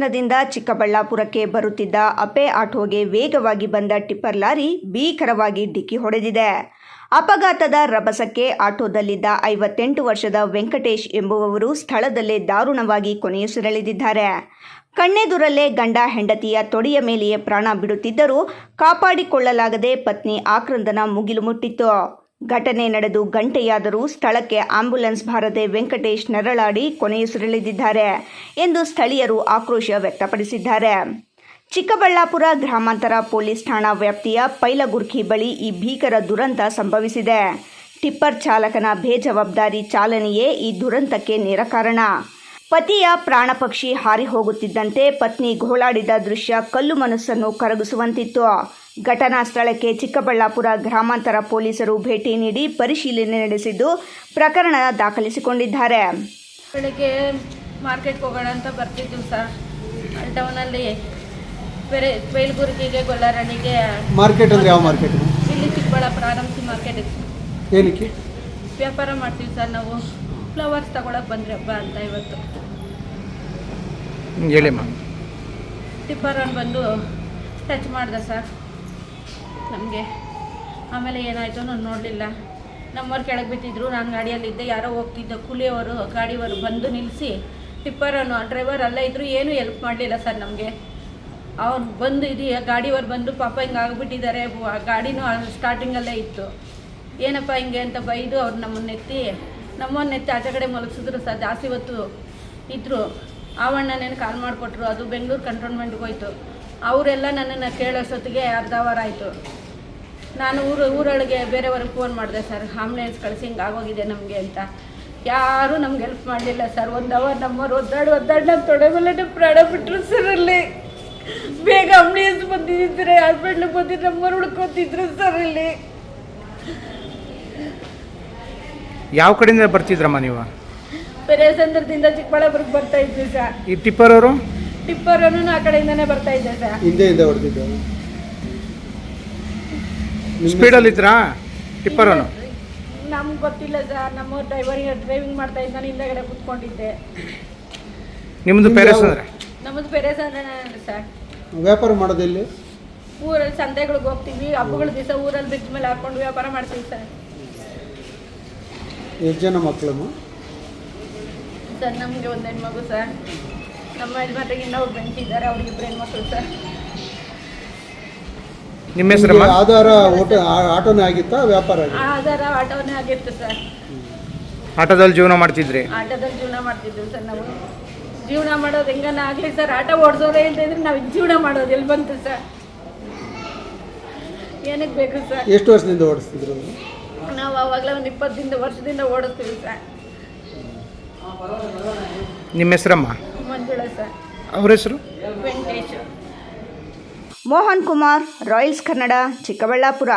ಹಾಸನದಿಂದ ಚಿಕ್ಕಬಳ್ಳಾಪುರಕ್ಕೆ ಬರುತ್ತಿದ್ದ ಅಪೆ ಆಟೋಗೆ ವೇಗವಾಗಿ ಬಂದ ಟಿಪ್ಪರ್ ಲಾರಿ ಭೀಕರವಾಗಿ ಡಿಕ್ಕಿ ಹೊಡೆದಿದೆ. ಅಪಘಾತದ ರಭಸಕ್ಕೆ ಆಟೋದಲ್ಲಿದ್ದ 58 ವರ್ಷದ ವೆಂಕಟೇಶ್ ಎಂಬುವವರು ಸ್ಥಳದಲ್ಲೇ ದಾರುಣವಾಗಿ ಕೊನೆಯುಸಿರೆಳೆದಿದ್ದಾರೆ. ಕಣ್ಣೆದುರಲ್ಲೇ ಗಂಡ ಹೆಂಡತಿಯ ತೊಡೆಯ ಮೇಲೆಯೇ ಪ್ರಾಣ ಬಿಡುತ್ತಿದ್ದರೂ ಕಾಪಾಡಿಕೊಳ್ಳಲಾಗದೆ ಪತ್ನಿ ಆಕ್ರಂದನ ಮುಗಿಲು ಮುಟ್ಟಿತ್ತು. ಘಟನೆ ನಡೆದು ಗಂಟೆಯಾದರೂ ಸ್ಥಳಕ್ಕೆ ಆಂಬ್ಯುಲೆನ್ಸ್ ಬಾರದೆ ವೆಂಕಟೇಶ್ ನರಳಾಡಿ ಕೊನೆಯುಸಿರೆಳೆದಿದ್ದಾರೆ ಎಂದು ಸ್ಥಳೀಯರು ಆಕ್ರೋಶ ವ್ಯಕ್ತಪಡಿಸಿದ್ದಾರೆ. ಚಿಕ್ಕಬಳ್ಳಾಪುರ ಗ್ರಾಮಾಂತರ ಪೊಲೀಸ್ ಠಾಣಾ ವ್ಯಾಪ್ತಿಯ ಪೈಲಗುರ್ಕಿ ಬಳಿ ಈ ಭೀಕರ ದುರಂತ ಸಂಭವಿಸಿದೆ. ಟಿಪ್ಪರ್ ಚಾಲಕನ ಬೇಜವಾಬ್ದಾರಿ ಚಾಲನೆಯೇ ಈ ದುರಂತಕ್ಕೆ ನೇರ ಕಾರಣ. ಪತಿಯ ಪ್ರಾಣಪಕ್ಷಿ ಹಾರಿ ಹೋಗುತ್ತಿದ್ದಂತೆ ಪತ್ನಿ ಘೋಳಾಡಿದ ದೃಶ್ಯ ಕಲ್ಲು ಮನಸ್ಸನ್ನು ಕರಗಿಸುವಂತಿತ್ತು. ಘಟನಾ ಸ್ಥಳಕ್ಕೆ ಚಿಕ್ಕಬಳ್ಳಾಪುರ ಗ್ರಾಮಾಂತರ ಪೊಲೀಸರು ಭೇಟಿ ನೀಡಿ ಪರಿಶೀಲನೆ ನಡೆಸಿದ್ದು ಪ್ರಕರಣ ದಾಖಲಿಸಿಕೊಂಡಿದ್ದಾರೆ. ಬೆಳಗ್ಗೆ ಮಾರ್ಕೆಟ್ಗೆ ಹೋಗೋಣ ಅಂತ ಬರ್ತಿದ್ವಿ ಸರ್. ಟೌನಲ್ಲಿ ಬೇಲ್ಗುರ್ಗಿಗೆ ಗೊಲ್ಲರಣಿಗೆ. ಮಾರ್ಕೆಟ್ ಅಂದರೆ ಯಾವ ಮಾರ್ಕೆಟ್? ಇಲ್ಲಿ ಚಿಕ್ಕಬಳ್ಳಾಪುರ ಆರಂಭಿ ಮಾರ್ಕೆಟ್. ಏನಕ್ಕೆ ವ್ಯಾಪಾರ ಮಾಡ್ತೀವಿ ಸರ್ ನಾವು. ಫ್ಲವರ್ಸ್ ತಗೊಳಕ್ಕೆ ಬಂದ್ರಿ ಹಬ್ಬ ಅಂತ ಇವತ್ತು. ಹೇಳಿಮ್ಮ. ಟಿಪ್ಪರ್ ಬಂದು ಟಚ್ ಮಾಡ್ದೆ ಸರ್ ನಮಗೆ. ಆಮೇಲೆ ಏನಾಯಿತು ನಾನು ನೋಡಲಿಲ್ಲ. ನಮ್ಮವ್ರು ಕೆಳಗೆ ಬಿದ್ದಿದ್ರು, ನಾನು ಗಾಡಿಯಲ್ಲಿದ್ದೆ. ಯಾರೋ ಹೋಗ್ತಿದ್ದ ಕೂಲಿಯವರು ಗಾಡಿಯವರು ಬಂದು ನಿಲ್ಲಿಸಿ ಟಿಪ್ಪರನ್ನು ಡ್ರೈವರ್ ಅಲ್ಲೇ ಇದ್ದರು, ಏನೂ ಹೆಲ್ಪ್ ಮಾಡಲಿಲ್ಲ ಸರ್ ನಮಗೆ. ಅವ್ರು ಬಂದು ಗಾಡಿಯವ್ರು ಬಂದು ಪಾಪ ಹಿಂಗೆ ಆಗಿಬಿಟ್ಟಿದ್ದಾರೆ, ಗಾಡಿನೂ ಸ್ಟಾರ್ಟಿಂಗಲ್ಲೇ ಇತ್ತು, ಏನಪ್ಪ ಹಿಂಗೆ ಅಂತ ಬೈದು ಅವ್ರು ನಮ್ಮನ್ನೆತ್ತಿ ಆಚೆ ಕಡೆ ಮಲಗಿಸಿದ್ರು ಸರ್. ಜಾಸ್ತಿ ಹೊತ್ತು ಇದ್ದರು. ಆವಣ್ಣನೇನು ಕಾಲ್ ಮಾಡಿಕೊಟ್ರು. ಅದು ಬೆಂಗಳೂರು ಕಂಟೋನ್ಮೆಂಟ್ಗೆ ಹೋಯ್ತು. ಅವರೆಲ್ಲ ನನ್ನನ್ನು ಕೇಳೋಷ್ಟೊತ್ತಿಗೆ ಅರ್ಧ ಅವರ್ ಆಯಿತು. ನಾನು ಊರೊಳಗೆ ಬೇರೆಯವ್ರಿಗೆ ಫೋನ್ ಮಾಡಿದೆ ಸರ್, ಆಂಬುಲೆನ್ಸ್ ಕಳಿಸಿ ಹಿಂಗೆ ಆಗೋಗಿದೆ ನಮಗೆ ಅಂತ. ಯಾರೂ ನಮ್ಗೆ ಹೆಲ್ಪ್ ಮಾಡಲಿಲ್ಲ ಸರ್. 1 ಅವರ್ ನಮ್ಮವ್ರು ಒದ್ದಾಡಿ ನಮ್ಮ ತೊಡೆ ಮೇಲೆ ಪ್ರಾಣ ಬಿಟ್ಟರು ಸರ್. ಅಲ್ಲಿ ಬೇಗ ಆಂಬುಲೆನ್ಸ್ ಬಂದಿದ್ದರೆ ಹಾಸ್ಪಿಟ್ಲಿಗೆ ಬಂದಿದ್ದು ನಮ್ಮವ್ರು ಹುಡ್ಕೊತಿದ್ರು ಸರ್. ಇಲ್ಲಿ ಯಾವ ಕಡೆಯಿಂದ ಬರ್ತಿದ್ರಮ್ಮ ನೀವು? ಪೆರೇಸಂದ್ರದಿಂದ ಚಿಕ್ಕಬಳ್ಳಾಪುರಕ್ಕೆ ಬರ್ತಾ ಇದ್ವಿ ಸರ್. ಈ ಟಿಪ್ಪರ್ ಅವರು ಆ ಕಡೆಯಿಂದನೇ ಬರ್ತಾ ಇದ್ದೆ ಸರ್. ಹಿಂದೆ ಹೊಡೆದಿದ್ದ ಸ್ಪೀಡಲ್ಲಿ ಇದ್ರಾ ಟಿಪ್ಪರ್ ಅವನು? ನಮ್ಗೆ ಗೊತ್ತಿಲ್ಲ ಸರ್. ನಮ್ಮ ಡ್ರೈವಿಂಗ್ ಮಾಡ್ತಾ ಇದ್ದ, ನಾನು ಹಿಂದೆಗಡೆ ಕೂತ್ಕೊಂಡಿದ್ದೆ. ನಿಮ್ಮದು ಪೆರೇಸ್ ಅಂದ್ರೆ? ನಮ್ಮದು ಪೆರೇಸಂದ್ರೆ ಸರ್. ವ್ಯಾಪಾರ ಮಾಡೋದಿಲ್ಲಿ ಊರಲ್ಲಿ ಸಂತೆಗಳಿಗೆ ಹೋಗ್ತೀವಿ. ಹಬ್ಬಗಳ ದಿವಸ ಊರಲ್ಲಿ ಬ್ರಿಡ್ಜ್ ಮೇಲೆ ಹಾಕೊಂಡು ವ್ಯಾಪಾರ ಮಾಡ್ತೀವಿ ಸರ್. ಎಷ್ಟು ಜನ ಮಕ್ಕಳಮ್ಮ ಸರ್? ನಮಗೆ 1 ಹೆಣ್ಮಗು ಸರ್. ನಮ್ಮ ಯಜಮಾನ್ರಿಗೆ ಇನ್ನೊಬ್ರು ಬೆಂಚಿದ್ದಾರೆ, ಅವ್ರಿಗೆ 2 ಹೆಣ್ಮಕ್ಳು ಸರ್. ನಿಮ್ಮ ಹೆಸರಮ್ಮ? ಆಧಾರ ಆಟೋನೇ ಆಗಿತ್ತಾ ವ್ಯಾಪಾರ? ಆಧಾರ ಆಟೋನೇ ಆಗಿತ್ತು ಸರ್. ಆಟೋದಲ್ಲಿ ಜೀವನ ಮಾಡ್ತಿದ್ರಿ? ಆಟೋದಲ್ಲಿ ಜೀವನ ಮಾಡ್ತಿದ್ವಿ ಸರ್. ನಾವು ಜೀವನ ಮಾಡೋದು ಹೆಂಗನ ಆಗಲಿ ಸರ್. ಆಟೋ ಓಡಿಸೋರೇ ಇಲ್ದಿದ್ರೆ ನಾವು ಜೀವನ ಮಾಡೋದು ಎಲ್ಲಿ ಬಂತು ಸರ್? ಏನಕ್ಕೆ ಬೇಕು ಸರ್? ಎಷ್ಟು ವರ್ಷದಿಂದ ಓಡಿಸ್ತಿದ್ರು? ನಾವು ಆವಾಗಲೇ ಒಂದು 20 ವರ್ಷದಿಂದ ಓಡಿಸ್ತೀವಿ ಸರ್. ನಿಮ್ಮ ಹೆಸರಮ್ಮ? ಮಂಜುಳಾ ಸರ್. ಅವ್ರ ಹೆಸರು? ವೆಂಕಟೇಶ್. ಮೋಹನ್ ಕುಮಾರ್, ರಾಯಲ್ಸ್ ಕನ್ನಡ, ಚಿಕ್ಕಬಳ್ಳಾಪುರ.